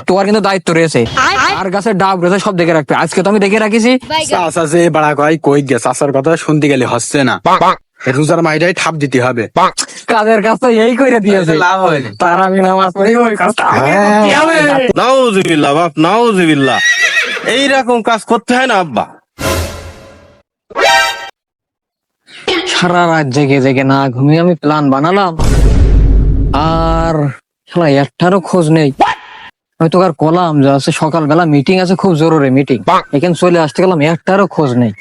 তোমার কিন্তু দায়িত্ব রয়েছে, আর গাছে ডাব রয়েছে সব দেখে রাখবে। আজকে তো আমি দেখে রাখিছি। চাচা যে বাড়া কয় কই গে, চাচার কথা শুনতে গেলে হচ্ছে না, রোজার মাইরাই ঠাপ দিতে হবে। কাজের কাজ তো এই করে দিয়েছে, লাভ হয় না। তার আমি নামাজ পড়ি ওই কাজটা আমাকে করতে হবে। নাউজুবিল্লাহ বাপ, নাউজুবিল্লাহ, এইরকম কাজ করতে হয় না আব্বা। সারা রাত জেগে জেগে না ঘুমিয়ে আমি প্ল্যান বানালাম, আর শালা একটারও খোঁজ নেই। আমি তোকে আর কলাম যে আছে সকালবেলা মিটিং আছে, খুব জরুরি মিটিং, এখানে চলে আসতে গেলাম, একটারও খোঁজ নেই।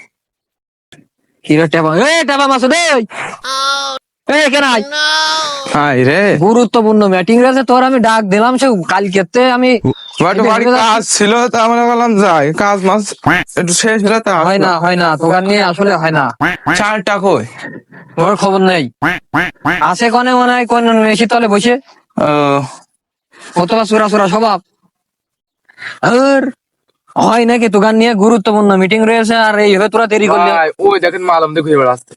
কিরা টেবা, টেবা মাসুদ, কেন হাই রে, গুরুত্বপূর্ণ মিটিং রয়েছে তোর, আমি ডাক দিলাম সে কালকেতে আমি বাড়ি কাজ ছিল, তা মনে করলাম যাই, কাজ মাছ একটু শেষ হলে তা হয় না তোকার নিয়ে আসলে হয় না। চালটা কই? ওর খবর নেই, আছে কনে মনে হয় কোন মেশি তলে বসে, কতবা চোরা চোরা স্বভাব। আর হয় নাকি তোকার নিয়ে গুরুত্বপূর্ণ মিটিং রয়েছে, আর এই হবে তোরা দেরি করলে। ওই দেখেন মালম দিয়ে ঘুরে বেড়াচ্ছে,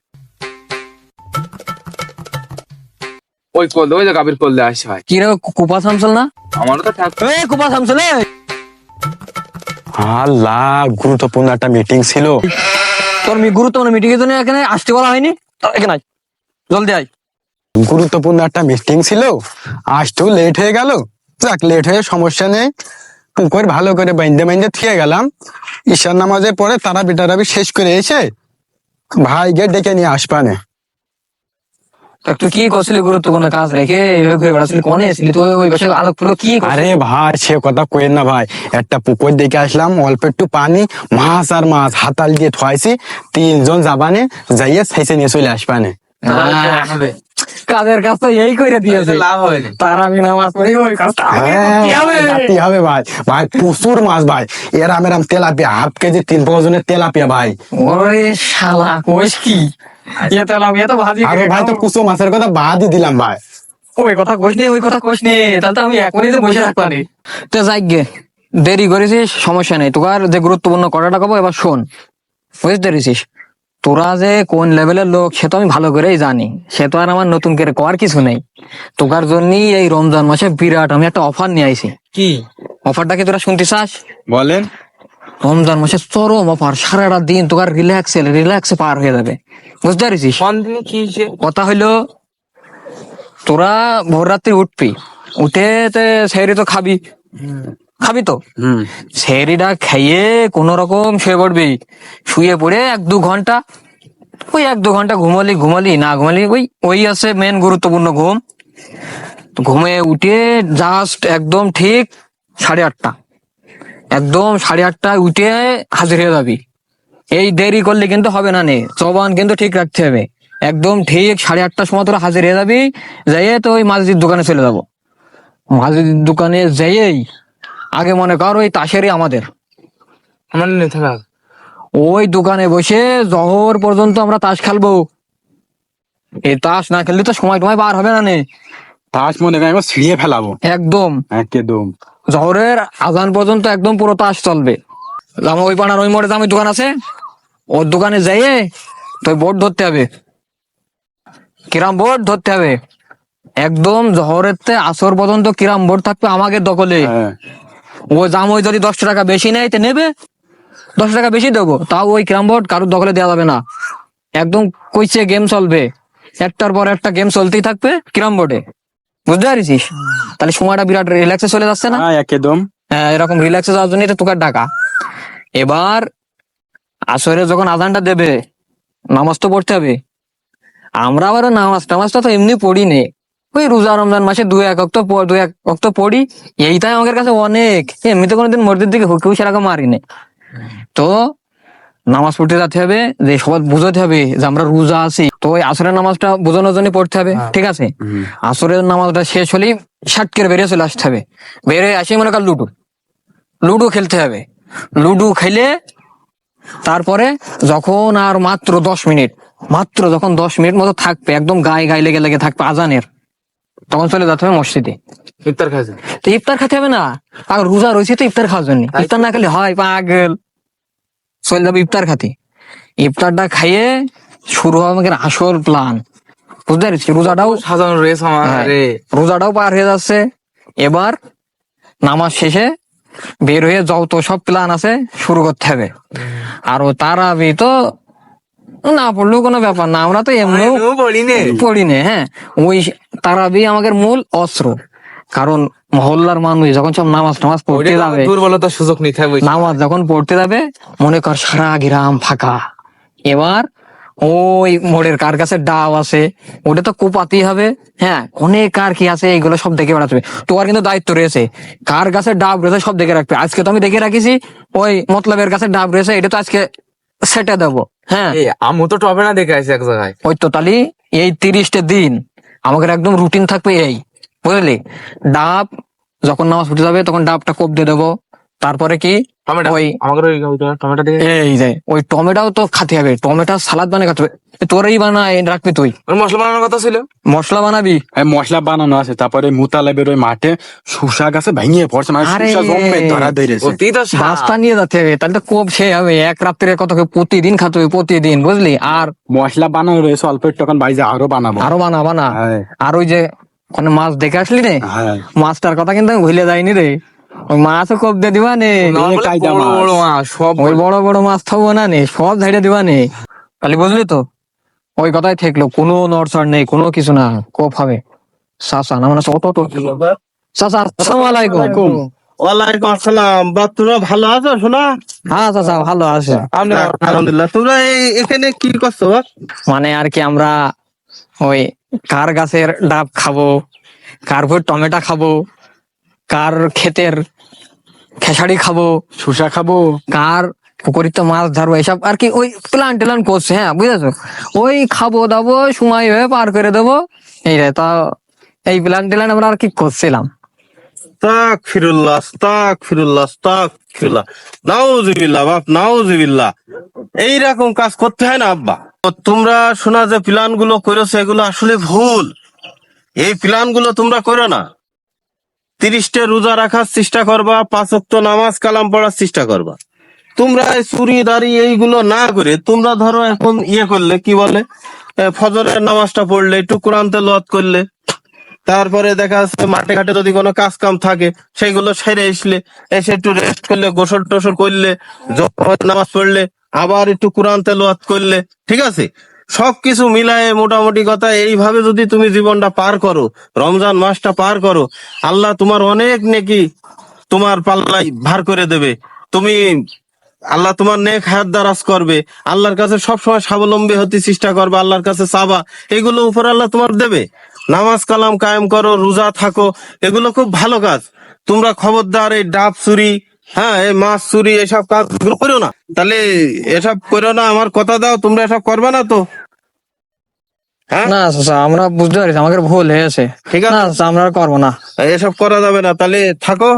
ওই করলে ওই যে গাভীর করলে আসে ভাই। কি রে কুপা শামসুল না? আমারও তো ঠাক। কুপা শামসুল, আল্লাহ, গুরুত্বপূর্ণ একটা মিটিং ছিল। তোর গুরুত্বপূর্ণ মিটিং এর জন্য এখানে আসতে বলা হয়নি, এখানে আয়, জলদি আয়। গুরুত্বপূর্ণ একটা মিটিং ছিল, আসতেও লেট হয়ে গেল। যাক, লেট হয়ে সমস্যা নেই, পুকুর ভালো করে বাইন্দে বাইন্দে থিয়ে গেলাম। ঈশার নামাজের পরে তারা বিটারাবি শেষ করে এসে ভাই গে ডেকে নিয়ে আসবানে। তুই কি করছিলি গুরুত্বপূর্ণ কাজ রেখে এইভাবে ঘুরে বেড়াচ্ছিলি, কোনে এসেছিলি তুই? ওই বসে আলোক পুরো কি করছিলি? আরে ভাই, সে কথা কইেন না ভাই, একটা পুকুর দেখে আসলাম, অল্প একটু পানি, মাছ আর মাছ হাতাল দিয়ে ঠোয়াইছি, 3জন যাবানে, যাইয়ে সাইসে নিয়ে চলে আসবানে। কাজের কাজ তো এই করে দিয়েছে, লাভ হয় না। তার আমি নামাজ পড়ি ওই কাজটা আমাকে করতে হবে। যাতে হবে ভাই, ভাই প্রচুর মাছ ভাই, এরাম এরাম তেলাপিয়া, হাফ কেজি 3 ওজনের তেলাপিয়া ভাই। ওরে শালা কোষ কি, এ তেলাম এ তো ভাজি আরে ভাই, তো কুচো মাছের কথা বাদই দিলাম ভাই। ওই কথা কোষ নে, ওই কথা কোষ নে, তাহলে তো আমি এক মিনিটে বসে রাখতাম। তো যাই গে, দেরি করেছিস সমস্যা নেই, তোকে আর যে গুরুত্বপূর্ণ কথাটা কব এবার শোন। বুঝতে পেরেছিস, তোরা যে কোন লেভেলের লোক সে তো আমি ভালো করেই জানি, সে তো আর আমার নতুন করে করার কিছু নেই। তোকার জন্যই এই রমজান মাসে বিরাট আমি একটা অফার নিয়ে আইছি। কি অফারটা কি তোরা শুনতে চাস? বলেন। রমজান মাসে চরম অফার, সারাটা দিন তোকার রিল্যাক্সে পার হয়ে যাবে। বুঝতে পারছিস? কি কথা হইলো, তোরা ভোর রাত্রি উঠবি, উঠে সেহরি তো খাবি, খাবি তো সেহরিটা খাইয়ে কোন রকম শুয়ে পড়বি। শুয়ে পড়ে 1-2 ঘন্টা, ওই 1-2 ঘন্টা ঘুমালি না ঘুমালি, ওই আছে মেন গুরুত্বপূর্ণ ঘুম। ঘুমে উঠে জাস্ট একদম ঠিক 8:30, একদম 8:30টায় উঠে হাজির হয়ে যাবি। এই দেরি করলে কিন্তু হবে না নে, জবান কিন্তু ঠিক রাখতে হবে। একদম ঠিক 8:30টার সময় তোরা হাজির হয়ে যাবি, যাইয়ে তো ওই মাঝির দোকানে চলে যাবো। মাঝির দোকানে যাইয়েই আগে মনে কর ওই তাসেরই আমাদের, আমার নেই থাকা। ওই দোকানে বসে জহর পর্যন্ত আমরা তাস খেলবো। এই তাস না খেললে তো সময় টময় বার হবে না নে। তাস মনে করেন ছিঁড়িয়ে ফেলাবো একদম একদম। জহরের আজান পর্যন্ত একদম পুরো তাস চলবে। আমার ওই পাড়ার ওই মোড়ে দামি দোকান আছে, ওর দোকানে যাইয়ে তো বোর্ড ধরতে হবে, কিরাম বোর্ড ধরতে হবে। একদম জহরের আসর পর্যন্ত কিরাম বোর্ড থাকবে আমাদের দখলে। ও জাম ওই যদি 10 টাকা বেশি নেয় তো নেবে, 10 টাকা বেশি দেবো, তাও ওই ক্যারাম বোর্ড কারোর দখলে দেওয়া যাবে না। একদম কইছে গেম চলবে, একটার পর একটা গেম চলতেই থাকবে ক্যারাম বোর্ডে। বুঝতে পারছিস? তাহলে সময়টা বিরাট রিল্যাক্সে চলে যাচ্ছে না? একদম। হ্যাঁ, এরকম রিল্যাক্সে যাওয়ার জন্য তোকে ডাকা। এবার আসরে যখন আজানটা দেবে, নামাজ তো পড়তে হবে। আমরা আবার নামাজটা তো এমনি পড়ি নে, ওই রোজা রমজান মাসে 2-1 ওয়াক্ত পড়ি, এইটাই আমাদের কাছে অনেক। এমনিতে কোনোদিন মসজিদ দিকে কেউ সেরকম মারিনি। তো নামাজ পড়তে যেতে হবে, যে সবাই বুঝাতে হবে যে আমরা রোজা আছি, তো ওই আসরের নামাজটা বোঝানোর জন্য পড়তে হবে, ঠিক আছে? আসরের নামাজটা শেষ হলেই শাট করে বেরিয়ে চলে আসতে হবে। বেরিয়ে আসে মনে কর লুডো খেলতে হবে। লুডো খেলে তারপরে যখন আর মাত্র 10 মিনিট, যখন 10 মিনিট মতো থাকবে, একদম গায়ে লেগে থাকবে আজানের, তখন চলে যেতে হবে মসজিদে। ইফতার খাইছে তো ইফতার খেতে হবে না, আর রোজা রয়েছে তো ইফতার খাওয়ার জন্য। ইফতার না খেলে হয় পাগল, চলে যাবে ইফতার খাতে। ইফতারটা খাইয়ে শুরু হবে আমাদের আসল প্ল্যান। বুঝতে পারছি? রোজাটাও সাজানো রয়েছে আমার। রোজাটাও পার হয়ে যাচ্ছে। এবার নামাজ শেষে বের হয়ে যত সব প্ল্যান আছে শুরু করতে হবে। আর ও তারাবি তো না পড়লেও কোনো ব্যাপার না, আমরা তো এমনিও পড়ি না। হ্যাঁ, ওই তারাবি আমাদের মূল অস্ত্র। কারণ মহল্লার মানুষ যখন সব নামাজ পড়তে যাবে, দুর্বলতার সুযোগ নিতে হবে। নামাজ যখন পড়তে যাবে, মনে কর সারা গ্রাম ফাঁকা, এবার ওই মোড়ের কার কাছে ডাব আছে ওটা তো কোপাতেই হবে। হ্যাঁ, অনেক কার কি আছে এইগুলো সব দেখে বেড়াতে হবে। তোমার কিন্তু দায়িত্ব রয়েছে, কার কাছে ডাব রয়েছে সব দেখে রাখবে। আজকে তো আমি দেখে রাখিছি ওই মতলবের কাছে ডাব রয়েছে, এটা তো আজকে সেটে দেবো। হ্যাঁ, আমি তো টবে না দেখে আছি এক জায়গায়। ওই তো তালি এই 30টা দিন আমাদের একদম রুটিন থাকবে এই, বুঝলি? ডাব যখন নামাজ পড়তে যাবে তখন ডাবটা কোপ দিয়ে দেবো। তারপরে কি ওই আমাদের টমেটো দেখে এই যে ওই টমেটোও তো খাতে হবে, টমেটো সালাদ বানিয়ে খাতে হবে। তোরই বানায় রাখবি তুই, মশলা বানানোর কথা ছিল। মশলা বানাবি। মশলা বানানো আছে, তারপরে মুতালেবের ওই মাঠে শুষা গাছে ভেঙে পড়ছে, মানে আরে, শুষা জমে ধরা ধরেছে। অতি তো স্বাদ। বাস্তা নিয়ে যেতে হবে, তাহলে তো কোপ সে হবে। এক রাত্রে কত প্রতিদিন খাতে হবে, প্রতিদিন, বুঝলি? আর মশলা বানানো রয়েছে অল্প একটু, এখন বাইরে আরো বানাবো। আরো বানা। হ্যাঁ। আর ওই যে ওখানে মাছ দেখে আসলি রে, হ্যাঁ। মাছটার কথা কিন্তু আমি ভুলে যাইনি রে। ওই মাছও কোপ দিয়ে দিবা নে, কায়দা বড় মাছ। বড় মাছ সব ওই বড় বড় মাছ থাকবো না নে, সব ঝাড়ে দিবা নে। তাহলে বুঝলি তো, ওই কথাই থাকলো, কোনো নড়চড় নেই, কোনো কিছু না, কোপ হবে। চাচা না মানে চাচা, আসসালামু আলাইকুম। ওয়ালাইকুম আসসালাম। বা তোমরা ভালো আছো শোনা? হ্যাঁ চাচা, ভালো আছে। আলহামদুলিল্লাহ। তোমরা এখানে কি করছো? মানে আর কি, আমরা ওই কার গাছের ডাব খাবো, কার ভোর টমেটো খাবো, কার ক্ষেতের খেসারি খাবো, শুষা খাবো। কার পুকুরিতে মাছ ধরবো, এসব আর কি ওই প্ল্যান টেলান করছে। হ্যাঁ, বুঝেছো? ওই খাবো দাবো সময় হয়ে পার করে দেবো, এই রে। তা এই প্ল্যান টেলান আমরা আর কি করছিলাম। আস্তাগফিরুল্লাহ। নাউজুবিল্লাহ বাপ, নাউজুবিল্লাহ। এইরকম কাজ করতে হয় না আব্বা। তো তোমরা শোনা যে প্ল্যান গুলো করেছো এগুলো আসলে ভুল। এই প্ল্যান গুলো তোমরা করো না। 30টা রোজা রাখার চেষ্টা করবা, 5 ওয়াক্ত নামাজ কালাম পড়ার চেষ্টা করবা। তোমরা এই চুরি দাড়ি এইগুলো না করে তোমরা ধরো এখন করলে কি বলে, ফজরের নামাজটা পড়লে, একটু কোরআন তেলাওয়াত করলে, তারপরে দেখা যাচ্ছে মাঠে ঘাটে যদি কোনো কাজ কাম থাকে সেগুলো সেরে এসে একটু রেস্ট করলে, গোসল টোসল করলে, নামাজ পড়লে, আবার একটু কোরআন তেলাওয়াত করলে, ঠিক আছে? সবকিছু মিলায়ে মোটামুটি কথা এইভাবে যদি তুমি জীবনটা পার করো, রমজান মাসটা পার করো, আল্লাহ তোমার অনেক নেকি তোমার পাল্লাই ভার করে দেবে। তুমি আল্লাহ তোমার নেক হায়াত দারাজ করবে। আল্লাহর কাছে সবসময় স্বাবলম্বী হতে চেষ্টা করবে, আল্লাহর কাছে চাবা, এগুলো উপর আল্লাহ তোমার দেবে। নামাজ কালাম কায়েম করো, রোজা থাকো, এগুলো খুব ভালো কাজ। তোমরা খবরদার এই ডাব চুরি, হ্যাঁ এই মাছ চুরি, এসব কাজ করো না। তাহলে এসব করো না, আমার কথা দাও, তোমরা এসব করবে না তো? হ্যাঁ, না চাচা, আমরা বুঝতে পারছি আমাদের ভুল হয়েছে। ঠিক আছে। না চাচা, আমরা আর করবো না। এসব করা যাবে না। তাহলে থাকো,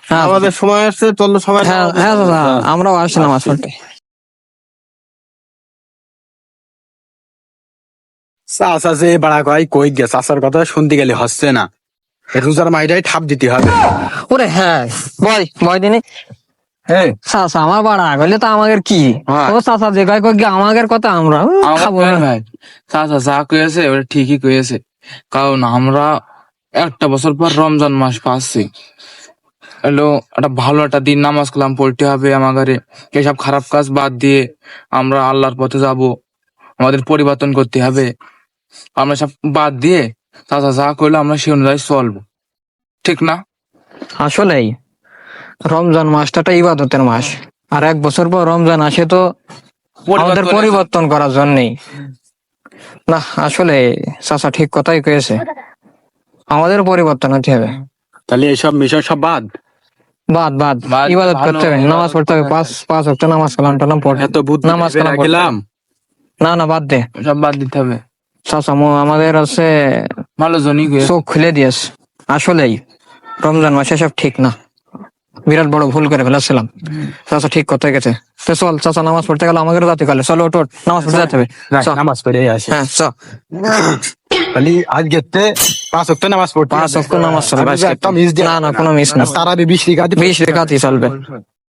হ্যাঁ। আমাদের সময় আসছে, চলো সবাই। হ্যাঁ হ্যাঁ চাচা, আমরাও আসছি নামাজ পড়তে। চাচা যে বাড়া কয় কই গে, চাচার কথা শুনতে গেলে হচ্ছে না। এই রোজার মাইটাই ঠাপ দিতে হবে। ওরে হ্যাঁ, বয় দিনে হ্যাঁ, চাচা আমার বাড়া গেলে তো আমাদের কি? হ্যাঁ। ও চাচা যে কয় কয় আমাদের কথা আমরা খাবো না। ভাই চাচা যা কয়েছে ওটা ঠিকই কয়েছে। কারণ আমরা একটা বছর পর রমজান মাস পাচ্ছি, এলো একটা ভালো একটা দিন নামাজ কালাম পড়তে হবে আমাদের। এসব খারাপ কাজ বাদ দিয়ে আমরা আল্লাহর পথে যাব, আমাদের পরিবর্তন করতে হবে। আমরা সব বাদ দিয়ে চাচা যা করলো আমরা সে অনুযায়ী চলবো, ঠিক না? আসলেই রমজান মাসটা একটা ইবাদতের মাস, আর 1 বছর পর রমজান আসে তো আমাদের পরিবর্তন করার জন্যই। না আসলে চাচা ঠিক কথাই কয়েছে, আমাদের পরিবর্তন হতে হবে। তাহলে এইসব মিশন সব বাদ। বাদ বাদ বাদ, ইবাদত ভালো, করতে হবে, নামাজ পড়তে হবে, পাঁচ ওয়াক্ত নামাজ কালাম টালাম পড়ে। এত বুদ্ধি নামাজ কালাম পড়তে গেলাম। হবে। না বাদ দে সব বাদ দিতে হবে। চাচা, আমাদের আছে ভালো জনই কয়েছে। চোখ খুলে দিয়েছে। আসলেই রমজান মাসে সব ঠিক না, বিরাট বড় ভুল করে ফেলেছিলাম। চাচা ঠিক কথা গেছে। তো চল চাচা, নামাজ পড়তে গেলে আমাদের জাতি কালে, চলো ওঠ, নামাজ পড়তে যেতে হবে। রাখ, চল। নামাজ পড়ে আসি। হ্যাঁ চ, তাহলে আজকে 5 ওয়াক্ত নামাজ পড়তে 5 ওয়াক্ত নামাজ চলবে আমি যে আজকে। একটা মিস দিয়ে- না কোনো মিস না, তারাবি 20 রেখাতে 20 রেখাতই চলবে।